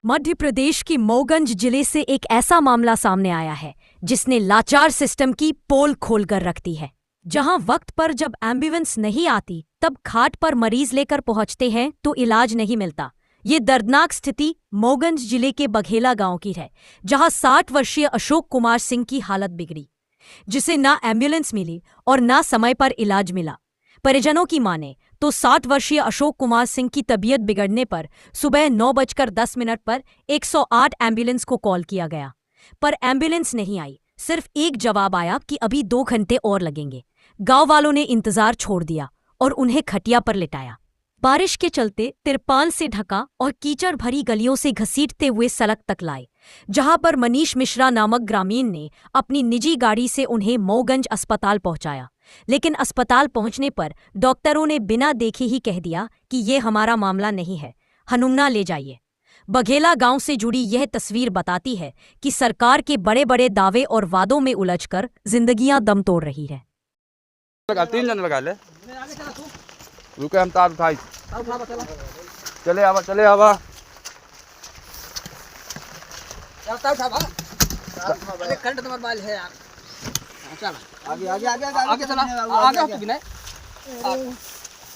मध्य प्रदेश के मऊगंज जिले से एक ऐसा मामला सामने आया है जिसने लाचार सिस्टम की पोल खोलकर रख दी है। जहां वक्त पर जब एम्बुलेंस नहीं आती तब खाट पर मरीज लेकर पहुंचते हैं तो इलाज नहीं मिलता। ये दर्दनाक स्थिति मऊगंज जिले के बघेला गांव की है, जहां 60 वर्षीय अशोक कुमार सिंह की हालत बिगड़ी, जिसे ना एम्बुलेंस मिली और ना समय पर इलाज मिला। परिजनों की माने तो 60 वर्षीय अशोक कुमार सिंह की तबीयत बिगड़ने पर सुबह 9:10 पर 108 एम्बुलेंस को कॉल किया गया, पर एम्बुलेंस नहीं आई। सिर्फ एक जवाब आया कि अभी 2 घंटे और लगेंगे। गांव वालों ने इंतजार छोड़ दिया और उन्हें खटिया पर लिटाया। बारिश के चलते तिरपाल से ढका और कीचड़ भरी गलियों से घसीटते हुए सड़क तक लाए, जहां पर मनीष मिश्रा नामक ग्रामीण ने अपनी निजी गाड़ी से उन्हें मऊगंज अस्पताल पहुंचाया। लेकिन अस्पताल पहुंचने पर डॉक्टरों ने बिना देखे ही कह दिया कि ये हमारा मामला नहीं है, हनुमना ले जाइए। बघेला गांव से जुड़ी यह तस्वीर बताती है कि सरकार के बड़े बड़े दावे और वादों में उलझकर जिंदगियां दम तोड़ रही है। 3 जन लगा ले, रुके हम तार उठाई, चले आवा चले आवा। करंट तुम्हारे बाल है यार। चल आगे आगे आगे आगे चला, आगे हट बिना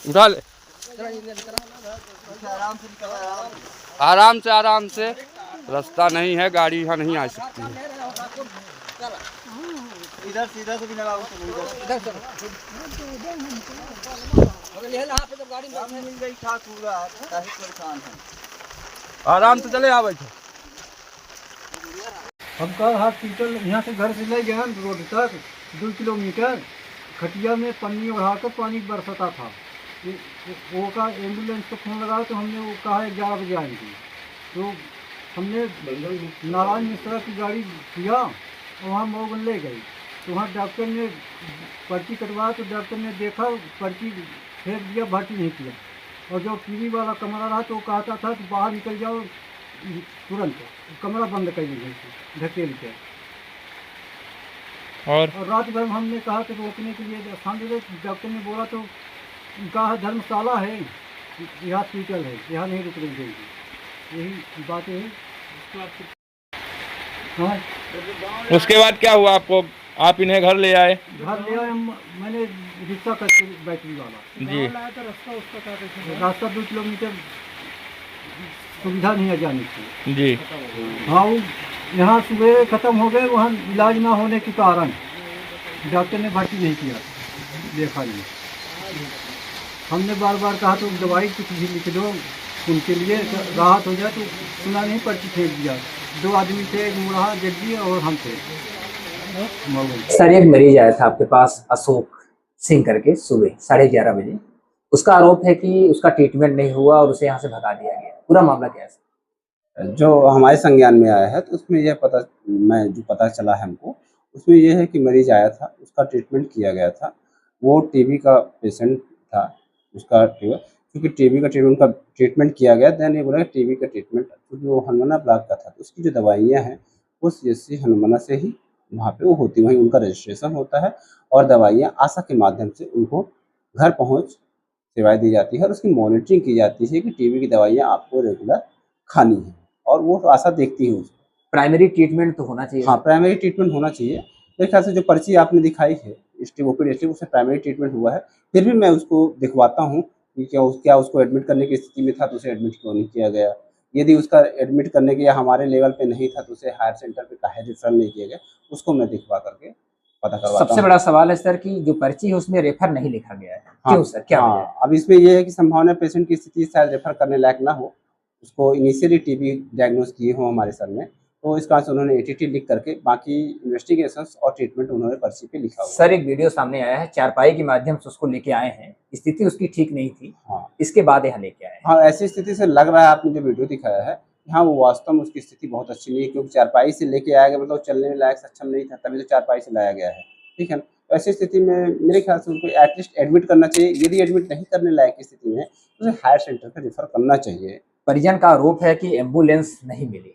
उठा ले, आराम से रास्ता नहीं है, गाड़ी यहाँ नहीं आ सकती है। इधर सीधा से बिना इधर चलो। गाड़ी मिल गई था पूरा, काफी परेशान है। आराम से चले आवे थे। हम कल हॉस्पिटल यहाँ से घर से ले गए रोड तक 2 किलोमीटर, खटिया में पन्नी उड़ाकर पानी बरसता था। वो का एम्बुलेंस को फोन लगाया तो हमने वो कहा 11 बजे आएंगे। तो हमने नारायण मिश्रा की गाड़ी किया और वहाँ मऊगंज ले गई। तो वहाँ डॉक्टर ने पर्ची कटवाया तो डॉक्टर ने देखा, पर्ची फेंक दिया, भर्ती नहीं किया। और जो टीवी वाला कमरा रहा तो वो कहता था कि बाहर निकल जाओ तुरंत, कमरा बंद कर दीजिए ढकेल के। और रात भर हमने कहा तो रोकने के लिए स्थान दे, डॉक्टर ने बोला तो कहा धर्मशाला है, यह हॉस्पिटल है, यहाँ नहीं रुकने देंगे। यही बात है। हाँ, उसके बाद क्या हुआ आपको? आप इन्हें घर ले आए? घर ले आए, मैंने रिक्शा करके बैटरी वाला जी। रास्ता 2 किलोमीटर सुविधा नहीं है जाने की जी। हाँ, वो यहाँ सुबह ख़त्म हो गए, वहाँ इलाज ना होने के कारण डॉक्टर ने भर्ती नहीं किया। देखा नहीं, हमने बार बार कहा तो दवाई कुछ भी लिख दो उनके लिए राहत हो जाए, तो सुना नहीं, पर्ची फेंक दिया। 2 आदमी थे, एक मुराहा जग्गी और हम थे। सर, एक मरीज आया था आपके पास अशोक सिंह करके सुबह 11:30 बजे। उसका आरोप है कि उसका ट्रीटमेंट नहीं हुआ और उसे यहाँ से भगा दिया गया। पूरा मामला क्या है? जो हमारे संज्ञान में आया है तो उसमें यह पता चला है हमको, उसमें यह है कि मरीज आया था, उसका ट्रीटमेंट किया गया था। वो टीबी का पेशेंट था, उसका क्योंकि टीबी का ट्रीटमेंट किया गया। दैन ये बोला टीबी का ट्रीटमेंट, क्योंकि वो हनुमाना ब्लॉक का था तो उसकी जो दवाइयाँ हैं वो CSC हनुमाना से ही वहाँ पे वो होती, वहीं उनका रजिस्ट्रेशन होता है और दवाइयाँ आशा के माध्यम से उनको घर पहुँच सेवाएं दी जाती है और उसकी मॉनिटरिंग की जाती है कि टीबी की दवाइयाँ आपको रेगुलर खानी है और वो आशा देखती है उसको। प्राइमरी ट्रीटमेंट तो होना चाहिए। हाँ, प्राइमरी ट्रीटमेंट होना चाहिए। मेरे ख्याल से जो पर्ची आपने दिखाई है ओपीडी उससे प्राइमरी ट्रीटमेंट हुआ है। फिर भी मैं उसको दिखवाता हूँ कि क्या उसको एडमिट करने की स्थिति में था तो उसे एडमिट क्यों नहीं किया गया। यदि उसका एडमिट करने के या हमारे लेवल पे नहीं था तो उसे हायर सेंटर पे काहे रेफर नहीं किया गया, उसको मैं दिखवा करके पता करवाता हूँ। सबसे बड़ा सवाल है सर कि जो पर्ची है उसमें रेफर नहीं लिखा गया है। हाँ, क्यों सर, क्या वजह है? अब इसमें यह है कि संभावना पेशेंट की स्थिति शायद रेफर करने लायक ना हो, उसको इनिशियली टीबी डायग्नोज किए हों हमारे सर में, तो इस कारण से उन्होंने ATT लिख करके बाकी इन्वेस्टिगेशंस और ट्रीटमेंट उन्होंने पर्ची पे लिखा हुआ। सर, एक वीडियो सामने आया है, चारपाई के माध्यम से उसको लेके आए हैं, स्थिति उसकी ठीक नहीं थी। हाँ, इसके बाद यहाँ लेके आए हैं। हाँ, ऐसी स्थिति से लग रहा है, आपने जो वीडियो दिखाया है, हाँ, वो वास्तव में उसकी स्थिति बहुत अच्छी नहीं है, क्योंकि चारपाई से लेके आया गया, मतलब चलने में लायक सक्षम नहीं था, तभी तो चारपाई से लाया गया है। ठीक है ना? तो ऐसी स्थिति में मेरे ख्याल से उनको एटलीस्ट एडमिट करना चाहिए। यदि एडमिट नहीं करने लायक की स्थिति में तो उसे हायर सेंटर पर रेफर करना चाहिए। परिजन का आरोप है कि एम्बुलेंस नहीं मिली।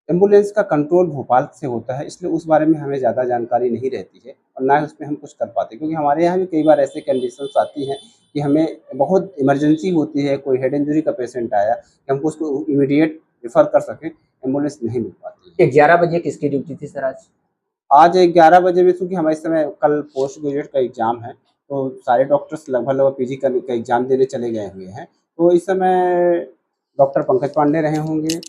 एम्बुलेंस का कंट्रोल भोपाल से होता है, इसलिए उस बारे में हमें ज़्यादा जानकारी नहीं रहती है और ना उसमें हम कुछ कर पाते, क्योंकि हमारे यहाँ भी कई बार ऐसे कंडीशंस आती हैं कि हमें बहुत इमरजेंसी होती है, कोई हेड इंजरी का पेशेंट आया कि हमको उसको इमीडिएट रेफर कर सकें, एम्बुलेंस नहीं मिल पाती है। 11 बजे किसकी ड्यूटी थी सर आज? आज 11 बजे में, चूँकि हमारे समय कल पोस्ट ग्रेजुएट का एग्ज़ाम है, तो सारे डॉक्टर्स लगभग पीजी का एग्ज़ाम देने चले गए हुए हैं। तो इस समय डॉक्टर पंकज पांडे रहे होंगे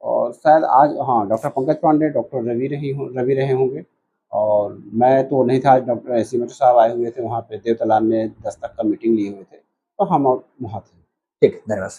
और शायद आज, हाँ, डॉक्टर पंकज पांडे, डॉक्टर रवि रहे होंगे और मैं तो नहीं था। डॉक्टर एसीमेटर साहब आए हुए थे वहाँ पे देवतालान में 10 तक का मीटिंग लिए हुए थे, तो हम वहाँ थे। ठीक, धन्यवाद।